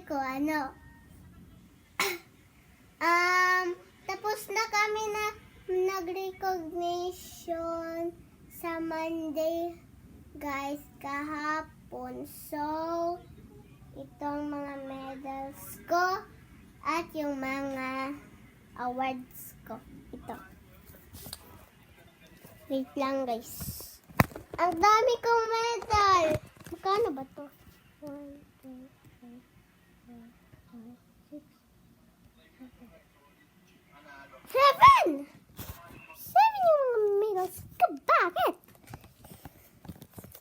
ko, ano, tapos na kami na nag-recognition sa Monday, guys, kahapon. So, itong mga medals ko at yung mga awards ko. Ito. Wait lang, guys. Ang dami kong medal! Magkano ba to? 1, 2, 3, 4, 5, 6, 7! 7 yung medals ko. Bakit?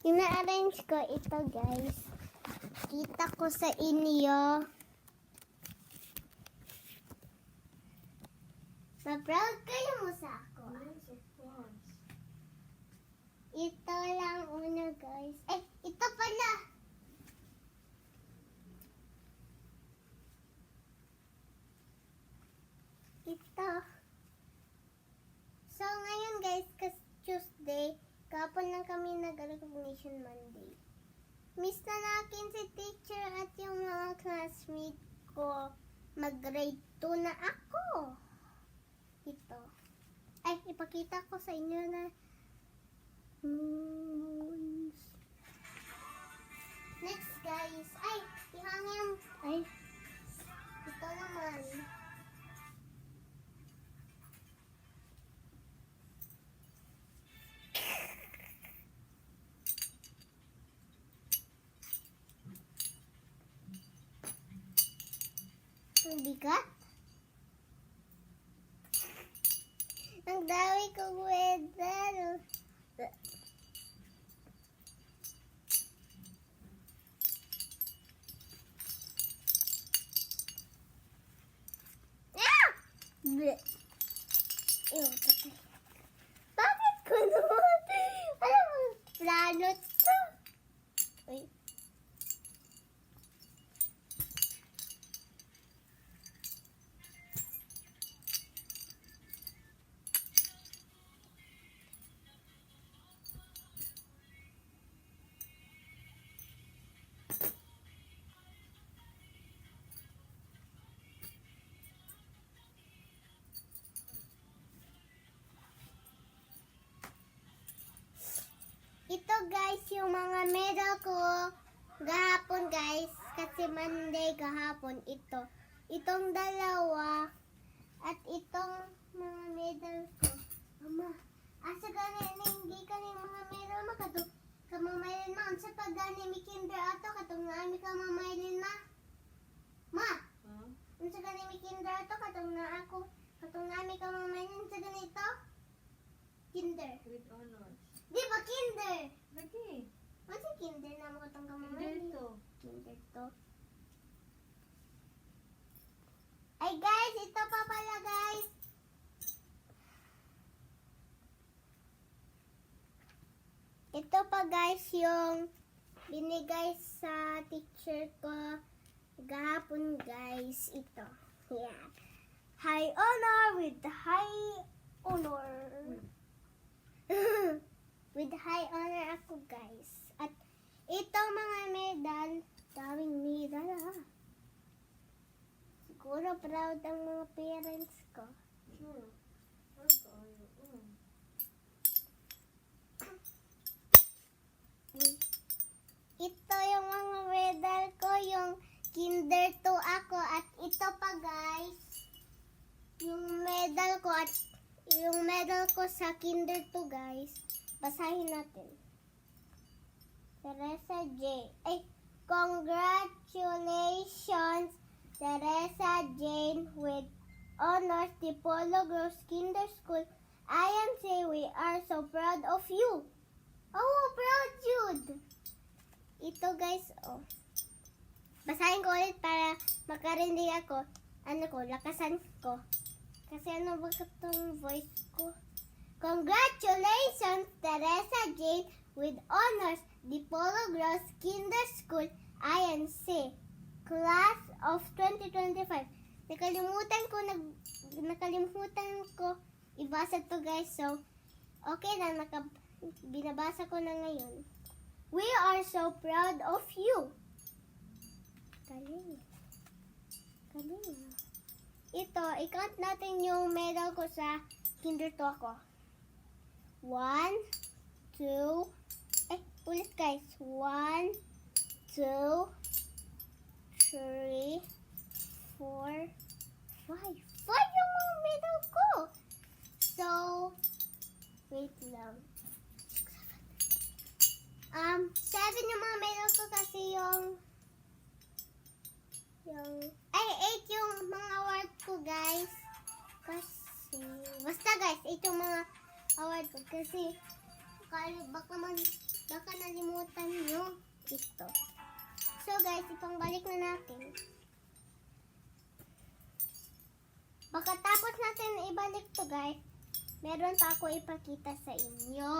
Yung na-arrange ko ito, guys. Kita ko sa inyo. Ma-proud kayo mo sa ako. Ito lang una, guys. Ito pala. Ito. So, ngayon, guys, kasi Tuesday, kapon lang kami nag-recognition Monday. Miss na natin si teacher at yung mga classmate ko. Mag-grade 2 na ako. Ito. Ipakita ko sa inyo na next, guys. Ihangin. Ito naman. Ang bigat. Ang dami kong medal. Bleh. Ew, patay. Bakit ko naman? Alam mo, plano to. Uy. Ito, guys, yung mga medal ko gahapon, guys. Kasi Monday gahapon ito. Itong dalawa at itong mga medal ko. Mama, asa gani hindi ka ng mga medal mo kato kamamaylin ma. Unsa pag gani mi kinder ato katong naa mi kamamaylin ma. Ma. Unsa gani mi kinder ato katong naa ako katong naa mi kamamaylin sa ganito? Kinder. With honors. Di ba kinder? Lagi. Ano kinder na mo itong kamamaylin? Kinder to. Kinder to. Ay guys, ito pa pala guys. Ito pa guys yung binigay sa teacher ko gahapon guys. Ito. Yan. High honor with high honor. With high honor ako guys. At itong mga medal, daming medal ha. Siguro proud ang mga parents ko. Sure. Ito yung mga medal ko, yung kinder 2 ako. At ito pa guys, yung medal ko at yung medal ko sa kinder 2 guys. Basahin natin. Teresa J. Congratulations, Teresa Jane, with honors Dipolo Gross Kinder School. I am say we are so proud of you. Oh, proud Jude. Ito guys, oh. Basahin ko ulit para makarinig ako. Ano ko, lakasan ko. Kasi ano ba itong voice ko? Congratulations, Teresa Jane, with honors Dipolo Gross Kinder School, INC, Class of 2025. Nakalimutan ko ibasa to guys. So, okay na, binabasa ko na ngayon. We are so proud of you. Galing. Kanina. Ito, i-count natin yung medal ko sa Kinder to ako. 1, 2, ulit guys. 1, 2, 3, 4, 5. 5 yung mga medal ko. So, wait lang. 7 yung mga medal ko kasi yung 8 yung mga award ko guys. Kasi, basta guys, 8 yung mga award ko kasi baka nalimutan nyo ito. So guys, ipang-balik na natin. Baka tapos natin ibalik to guys. Meron pa ako ipakita sa inyo.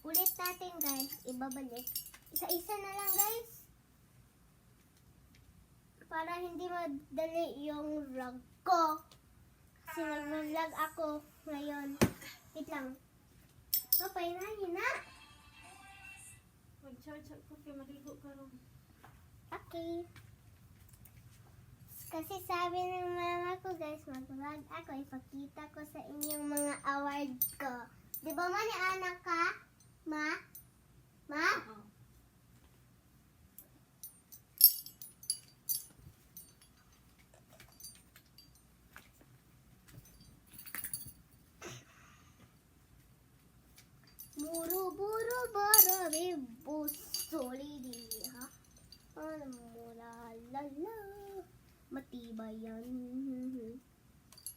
Ulit natin guys, ibabalik. Isa-isa na lang guys. Para hindi madali yung vlog ko. Kasi nag-vlog ako ngayon. Wait lang. Papay na, yun na. Mag-charge ako kay maligo ka ron. Okay. Kasi sabi ng mama ko guys, mag-vlog ako. Ipakita ko sa inyong mga award ko. Di ba man anak ka? Ma? Ma? Oo. Buru-buru bara bibu solidi ha. Mula-la-la. Matibay yan.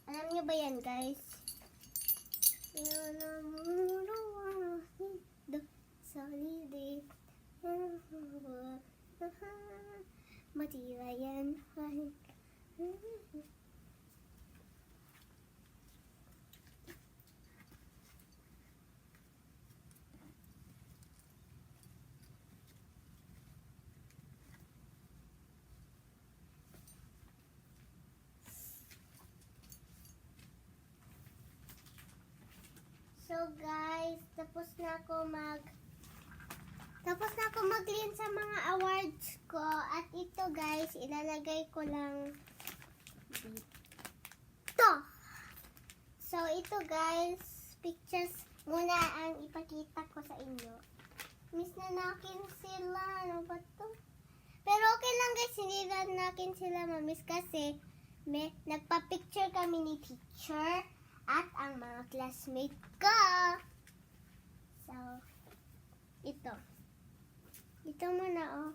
Alam niyo ba yan guys? Yan ang muro solidi. Matibay yan. So guys, tapos na ako mag-clean sa mga awards ko. At ito guys, ilalagay ko lang dito. So ito guys, pictures muna ang ipakita ko sa inyo. Miss na nakin sila. Ano ba to? Pero okay lang guys, hindi na nakin sila mamiss kasi nagpa-picture kami ni teacher at ang mga classmate ko. So, ito. Ito muna, oh.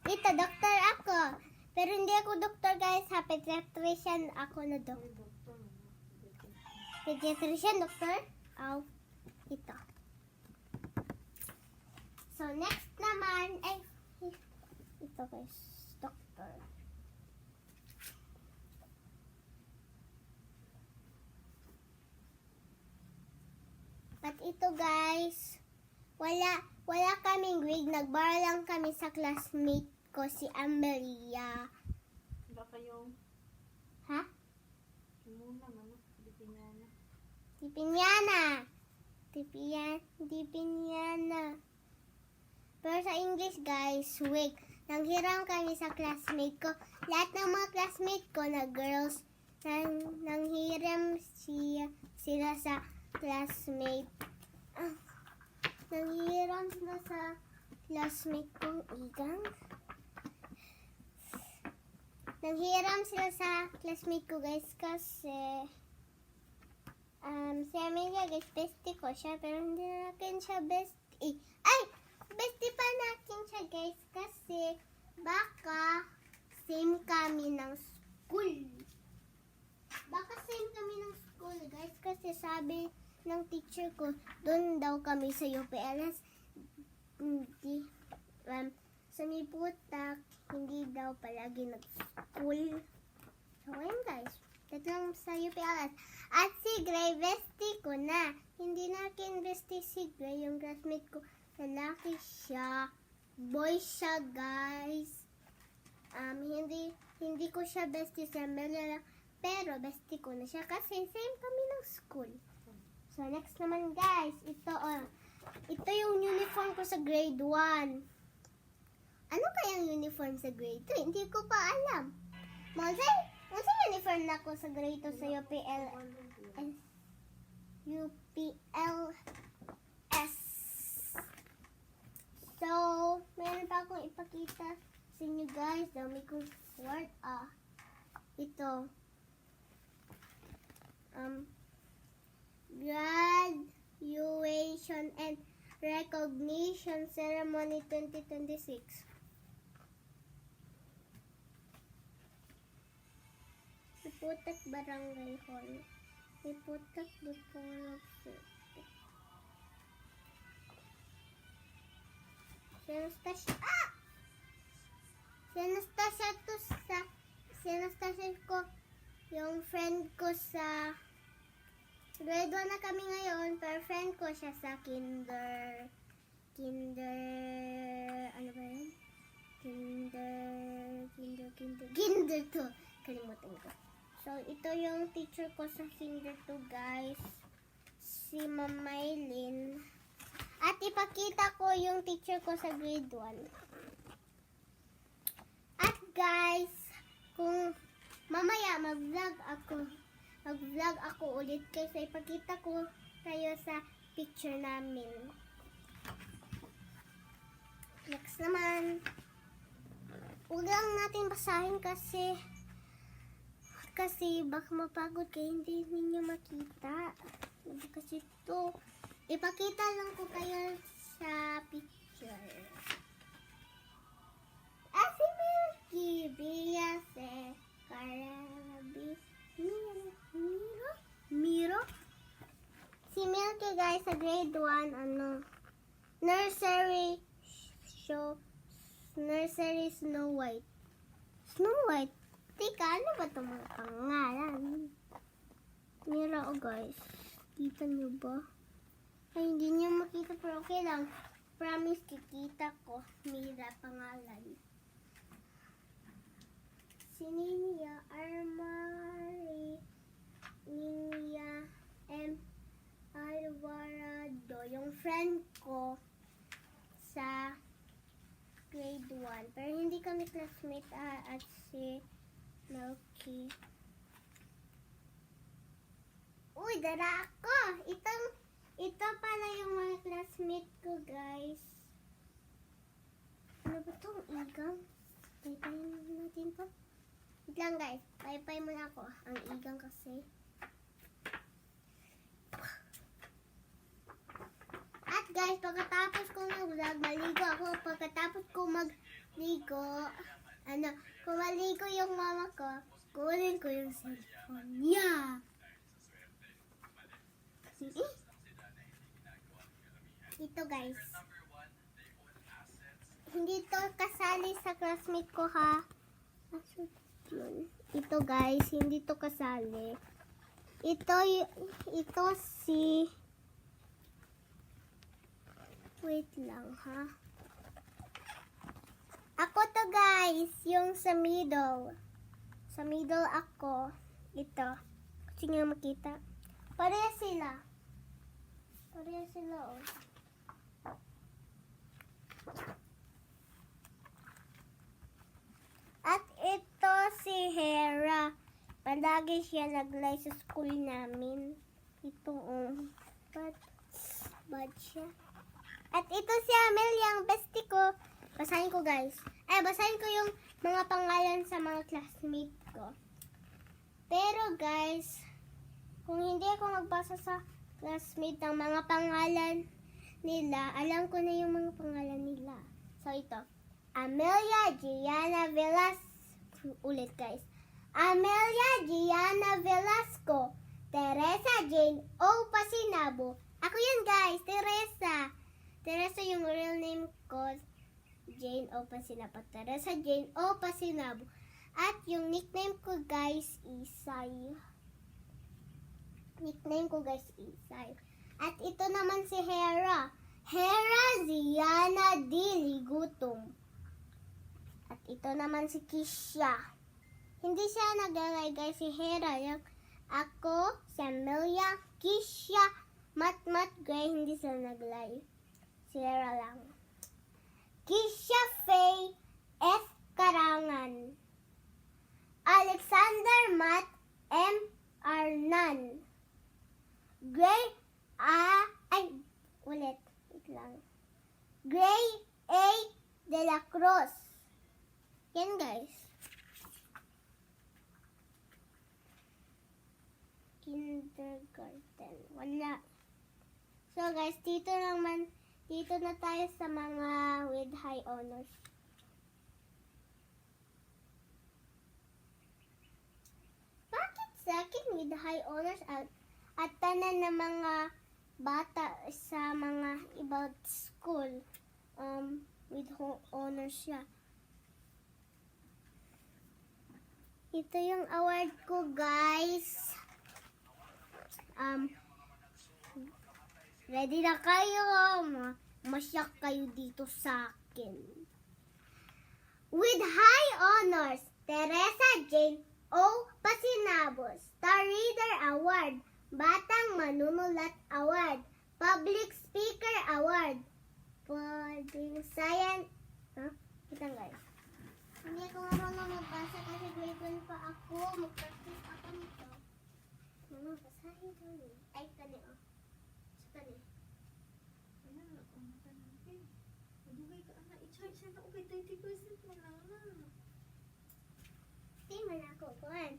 Ito, doktor ako. Pero hindi ako doktor, guys. Ha, pediatrician ako na doktor. Pediatrician, doktor? Oh, ito. So, next naman, ito guys, doktor. At ito guys, wala kaming grade. Nag-bar lang kami sa classmate ko, si Amelia. Wala kayong Ha? muna, mama. Dipinyana. Dipinyana. Pero sa English guys, week. Nanghiram kami sa classmate ko. Lahat ng mga classmate ko na girls, nanghiram sila sa classmate. Nanghiram sila sa classmate kong igang. Nanghiram sila sa classmate ko guys kasi si Amelia guys, bestie ko siya pero hindi natin siya bestie. Bestie pa natin siya guys kasi baka same kami ng school. Guys kasi sabi ng teacher ko, doon daw kami sa UPLS. Hindi, sa Miputak, hindi daw palagi nag-school. So, ayun guys. Tatlong sa UPLS. At si Gray, bestie ko na. Hindi na akin bestie si Gray, yung classmate ko. Lalaki siya. Boy siya, guys. Hindi ko siya bestie sa Amelia lang. Pero bestie ko na siya kasi same kami ng school. So, next naman, guys. Ito yung uniform ko sa grade 1. Ano kayang uniform sa grade 2? Hindi ko pa alam. Masa uniform na ako sa grade 2 sa UPLS. So, meron pa akong ipakita sa inyo, guys. Dami kong word. Ito. Graduation and Recognition Ceremony 2026. Iputak Barangay Hall. Iputak Dipolog City. Sinastasia ko yung friend ko sa grade 1 na kami ngayon, pero friend ko siya sa kinder, ano ba yun? Kinder 2. Kalimutan ko. So, ito yung teacher ko sa kinder 2, guys. Si Ma'am Maylin. At ipakita ko yung teacher ko sa grade 1. At guys, kung mamaya mag-vlog ako ulit kasi ipakita ko kayo sa picture namin. Next naman, huwag lang natin basahin kasi baka mapagod kayo, hindi ninyo makita. Kasi ito, ipakita lang ko kayo sa picture. Si Milky, Beyonce, Carabi, Miro. Si Milky, guys, sa grade 1, nursery Snow White. Snow White? Teka, ano ba itong mga pangalan? Mira, guys. Kita nyo ba? Ay, hindi nyo makita, pero okay lang. Promise, kikita ko. Mira, pangalan. Si Ninia Armari, Ninia M. Alvarado, yung friend ko sa grade 1. Pero hindi kami classmate at si Milky. Uy, dara ako! Ito pala yung mga classmate ko, guys. Ano ba itong igang? Paypayin natin to. Wait lang, guys. Paypay muna ako. Ang igang kasi. At guys, pagkatapos ko mag-vlog, maligo ako. Pagkatapos ko magligo, kung maligo yung mama ko, kunin ko yung cellphone niya. Ito, guys. Hindi to kasali sa classmate ko, ha? Ito, guys. Hindi to kasali. Ito si... Wait lang, ha? Ako to, guys. Yung sa middle. Sa middle ako. Ito. Kasi nga makita. Pareha sila. Oh. At ito si Hera. Palagi siya naglay sa school namin. Ito, bad siya. At ito si Amelia, ang bestie ko. Basahin ko, guys. Basahin ko yung mga pangalan sa mga classmate ko. Pero, guys, kung hindi ako magbasa sa classmate ng mga pangalan nila, alam ko na yung mga pangalan nila. So, ito. Amelia Gianna Velasco. Ulit, guys. Amelia Gianna Velasco. Teresa Jane O. Pasinabo. Ako yan, guys. Teresa. Teresa yung real name ko. Jane O. Pasinabo. Teresa Jane O. Pasinabo. At yung nickname ko guys, Isay. Nickname ko guys, Isay. At ito naman si Hera. Hera Ziana D. Ligutom. At ito naman si Kisha. Hindi siya nag-alay guys, si Hera. Yung ako, si Amelia, Kisha, Matmat, Gray, hindi sila nag-alay. Si Hera lang. Kisha Faye F. Karangan. Alexander Matt M. Arnan. Gray ulit. Wait lang. Gray A. De la Cruz. Yan guys. Kindergarten. Wala. So guys, dito na tayo sa mga with high honors. Bakit sa akin with high honors at tanan ng mga bata sa mga ibang school with honors siya. Ito yung award ko guys. Ready na kayo? Masyak kayo dito sa akin. With high honors, Teresa Jane O. Pasinabos, Star Reader Award, Batang Manunulat Award, Public Speaker Award, Pwedeng Science. Kita guys. Hindi ako marunong magbasa kasi grade 1 pa ako. Mag-practice ako nito. Basahin ko niyo. Ay, kani o. Sa kani. Wala na ako matanapin. Madugay ka na. I-charge na ako kay 30% mo lang na. Tingnan ako. Kuhan.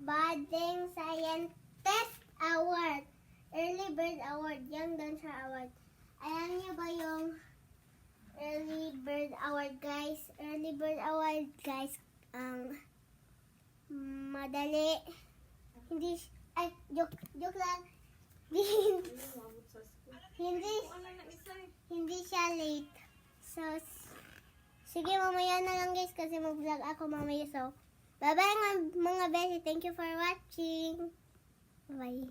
Badeng Scientist Award. Early Bird Award. Young Dancer Award. Alam niyo ba yung Early Bird Award guys? Early Bird Award guys. Madali. Hindi. Ay, joke lang. Umabot sa school. hindi Kung ano na isa eh. hindi siya late. So, sige mamaya na lang guys kasi mag-vlog ako mamaya. So, bye-bye mga besi. Thank you for watching. Bye.